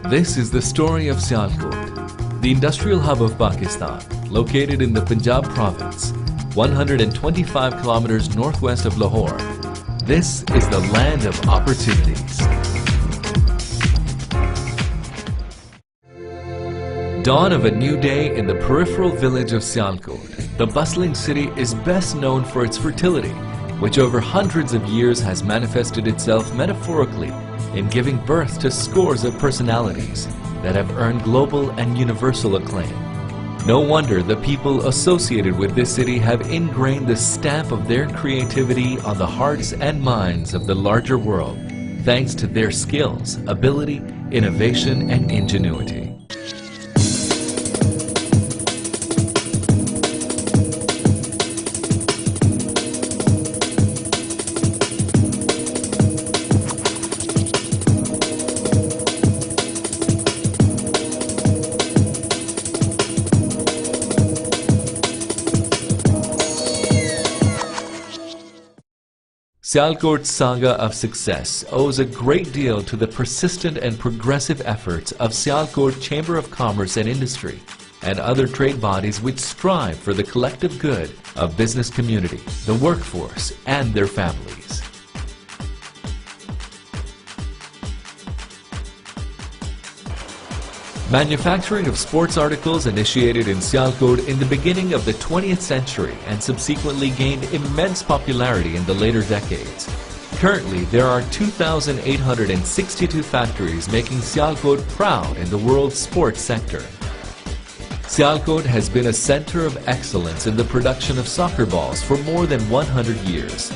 This is the story of Sialkot, the industrial hub of Pakistan, located in the Punjab province, 125 kilometers northwest of Lahore. This is the land of opportunities. Dawn of a new day in the peripheral village of Sialkot. The bustling city is best known for its fertility, which over hundreds of years has manifested itself metaphorically in giving birth to scores of personalities that have earned global and universal acclaim. No wonder the people associated with this city have ingrained the stamp of their creativity on the hearts and minds of the larger world, thanks to their skills, ability, innovation, and ingenuity. Sialkot's saga of success owes a great deal to the persistent and progressive efforts of Sialkot Chamber of Commerce and Industry and other trade bodies which strive for the collective good of business community, the workforce, and their families. Manufacturing of sports articles initiated in Sialkot in the beginning of the 20th century and subsequently gained immense popularity in the later decades. Currently, there are 2,862 factories making Sialkot proud in the world's sports sector. Sialkot has been a center of excellence in the production of soccer balls for more than 100 years.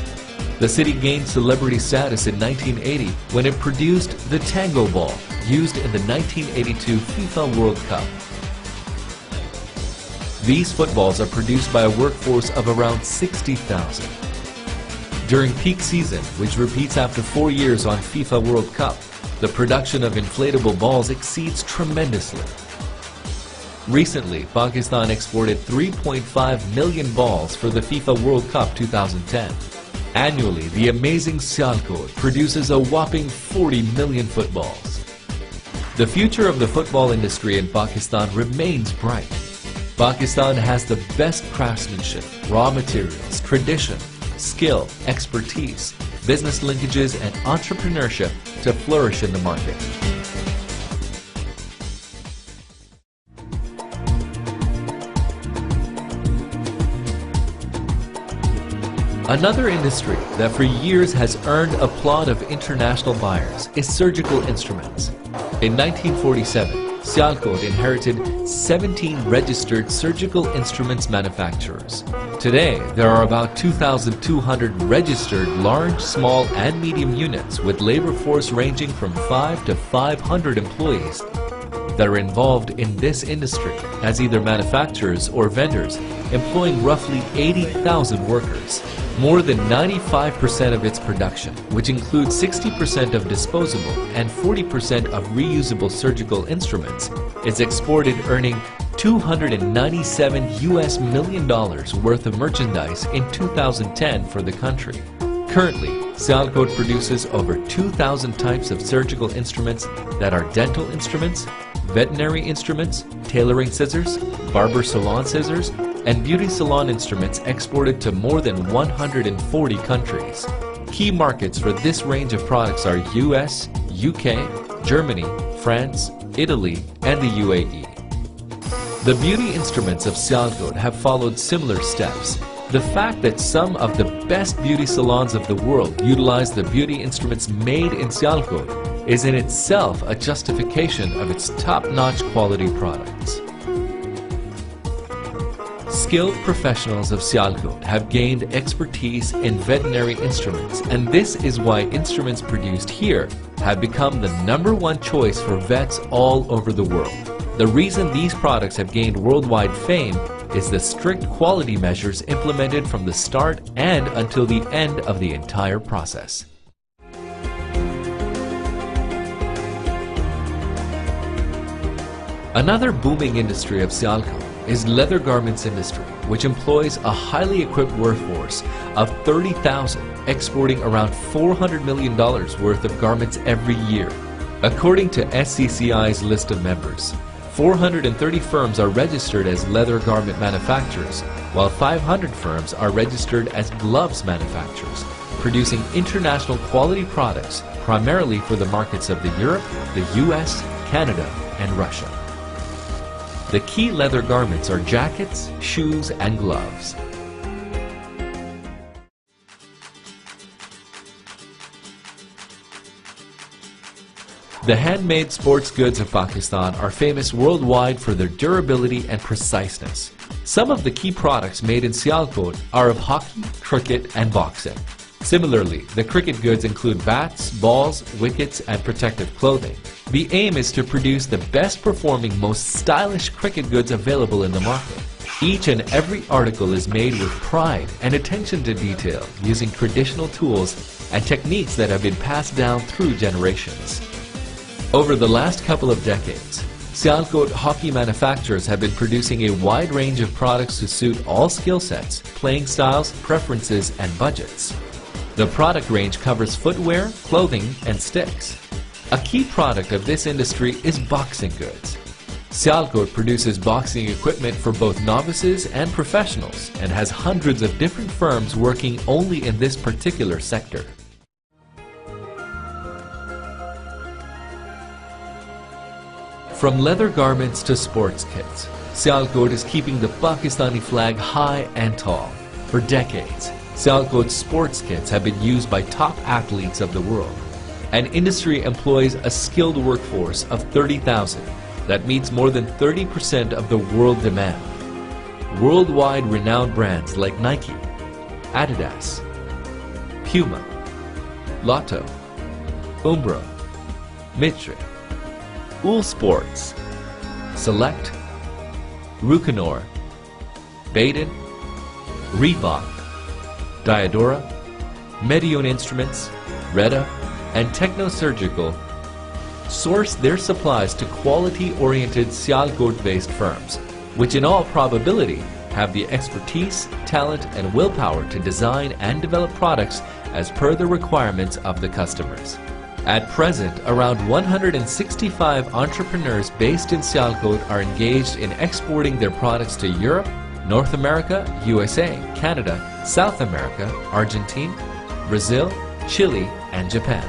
The city gained celebrity status in 1980 when it produced the Tango ball, used in the 1982 FIFA World Cup. These footballs are produced by a workforce of around 60,000. During peak season, which repeats after 4 years on FIFA World Cup, the production of inflatable balls exceeds tremendously. Recently, Pakistan exported 3.5 million balls for the FIFA World Cup 2010. Annually, the amazing Sialkot produces a whopping 40 million footballs. The future of the football industry in Pakistan remains bright. Pakistan has the best craftsmanship, raw materials, tradition, skill, expertise, business linkages, and entrepreneurship to flourish in the market. Another industry that for years has earned applaud of international buyers is surgical instruments. In 1947, Sialkot inherited 17 registered surgical instruments manufacturers. Today, there are about 2,200 registered large, small, and medium units with labor force ranging from 5 to 500 employees that are involved in this industry as either manufacturers or vendors, employing roughly 80,000 workers. More than 95% of its production, which includes 60% of disposable and 40% of reusable surgical instruments, is exported, earning $297 million worth of merchandise in 2010 for the country. Currently, Sialkot produces over 2,000 types of surgical instruments that are dental instruments, veterinary instruments, tailoring scissors, barber salon scissors, and beauty salon instruments exported to more than 140 countries. Key markets for this range of products are US, UK, Germany, France, Italy, and the UAE. The beauty instruments of Sialkot have followed similar steps. The fact that some of the best beauty salons of the world utilize the beauty instruments made in Sialkot is in itself a justification of its top-notch quality products. Skilled professionals of Sialkot have gained expertise in veterinary instruments, and this is why instruments produced here have become the #1 choice for vets all over the world. The reason these products have gained worldwide fame is the strict quality measures implemented from the start and until the end of the entire process. Another booming industry of Sialkot is leather garments industry, which employs a highly equipped workforce of 30,000, exporting around $400 million worth of garments every year. According to SCCI's list of members, 430 firms are registered as leather garment manufacturers, while 500 firms are registered as gloves manufacturers, producing international quality products primarily for the markets of Europe, the US, Canada, and Russia. The key leather garments are jackets, shoes, and gloves. The handmade sports goods of Pakistan are famous worldwide for their durability and preciseness. Some of the key products made in Sialkot are of hockey, cricket, and boxing. Similarly, the cricket goods include bats, balls, wickets, and protective clothing. The aim is to produce the best performing, most stylish cricket goods available in the market. Each and every article is made with pride and attention to detail, using traditional tools and techniques that have been passed down through generations. Over the last couple of decades, Sialkot hockey manufacturers have been producing a wide range of products to suit all skill sets, playing styles, preferences, and budgets. The product range covers footwear, clothing, and sticks. A key product of this industry is boxing goods. Sialkot produces boxing equipment for both novices and professionals and has hundreds of different firms working only in this particular sector. From leather garments to sports kits, Sialkot is keeping the Pakistani flag high and tall. For decades, Sialkot's sports kits have been used by top athletes of the world. An industry employs a skilled workforce of 30,000 that meets more than 30% of the world demand. Worldwide renowned brands like Nike, Adidas, Puma, Lotto, Umbro, Mitre, Wool Sports, Select, Rucanor, Baden, Reebok, Diadora, Medion Instruments, Reda, and Techno Surgical source their supplies to quality-oriented Sialkot-based firms, which in all probability have the expertise, talent, and willpower to design and develop products as per the requirements of the customers. At present, around 165 entrepreneurs based in Sialkot are engaged in exporting their products to Europe, North America, USA, Canada, South America, Argentina, Brazil, Chile, and Japan.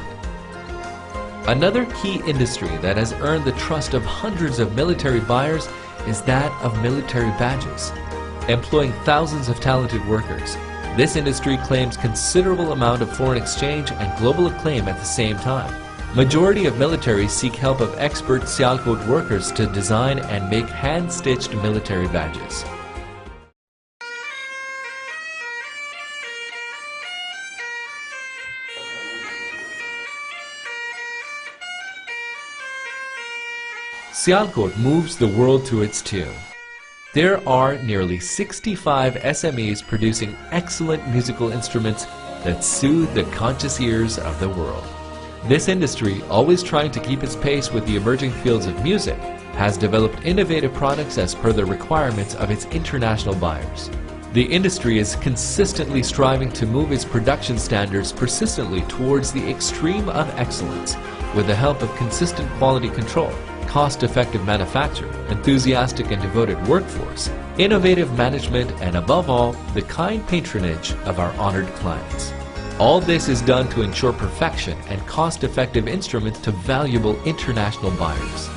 Another key industry that has earned the trust of hundreds of military buyers is that of military badges. Employing thousands of talented workers, this industry claims considerable amount of foreign exchange and global acclaim at the same time. Majority of militaries seek help of expert Sialkot workers to design and make hand-stitched military badges. Sialkot moves the world to its tune. There are nearly 65 SMEs producing excellent musical instruments that soothe the conscious ears of the world. This industry, always trying to keep its pace with the emerging fields of music, has developed innovative products as per the requirements of its international buyers. The industry is consistently striving to move its production standards persistently towards the extreme of excellence with the help of consistent quality control, cost-effective manufacture, enthusiastic and devoted workforce, innovative management, and above all, the kind patronage of our honored clients. All this is done to ensure perfection and cost-effective instruments to valuable international buyers.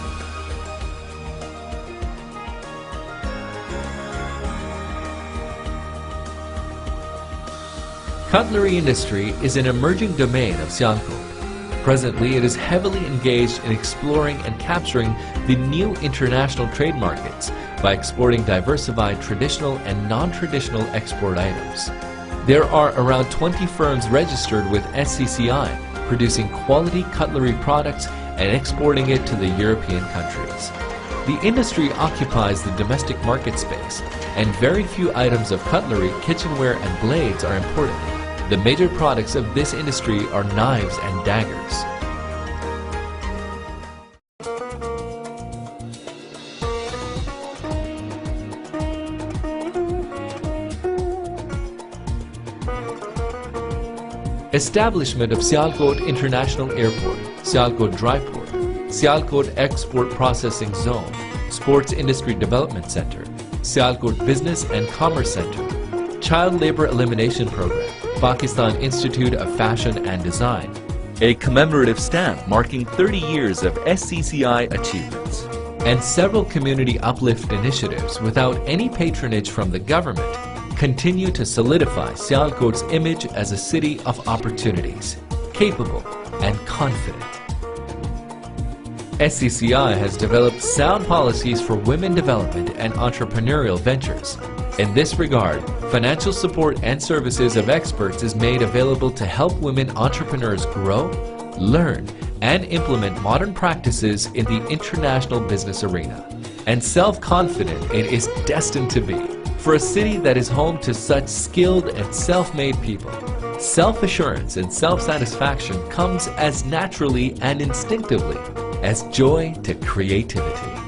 Cutlery industry is an emerging domain of Sialkot. Presently, it is heavily engaged in exploring and capturing the new international trade markets by exporting diversified traditional and non-traditional export items. There are around 20 firms registered with SCCI, producing quality cutlery products and exporting it to the European countries. The industry occupies the domestic market space, and very few items of cutlery, kitchenware, and blades are imported. The major products of this industry are knives and daggers. Establishment of Sialkot International Airport, Sialkot Dry Port, Sialkot Export Processing Zone, Sports Industry Development Center, Sialkot Business and Commerce Center, Child Labor Elimination Program, Pakistan Institute of Fashion and Design, a commemorative stamp marking 30 years of SCCI achievements, and several community uplift initiatives without any patronage from the government continue to solidify Sialkot's image as a city of opportunities, capable and confident. SCCI has developed sound policies for women development and entrepreneurial ventures. In this regard, financial support and services of experts is made available to help women entrepreneurs grow, learn, and implement modern practices in the international business arena. And self-confident it is destined to be. For a city that is home to such skilled and self-made people, self-assurance and self-satisfaction comes as naturally and instinctively as joy to creativity.